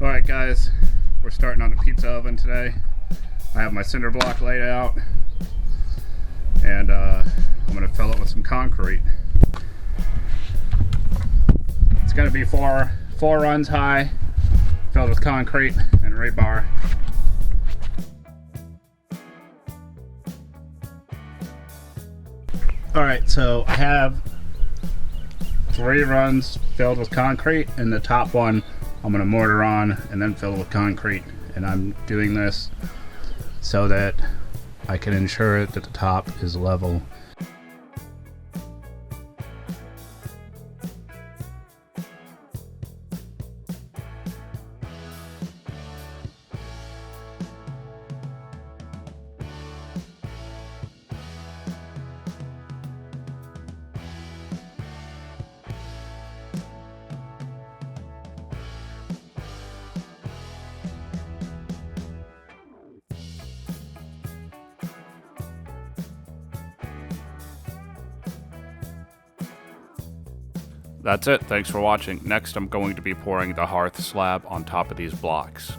Alright guys, we're starting on the pizza oven today. I have my cinder block laid out and I'm going to fill it with some concrete. It's going to be four runs high, filled with concrete and rebar. Alright, so I have 3 runs filled with concrete, and the top one I'm going to mortar on and then fill it with concrete. And I'm doing this so that I can ensure that the top is level. That's it. Thanks for watching. Next, I'm going to be pouring the hearth slab on top of these blocks.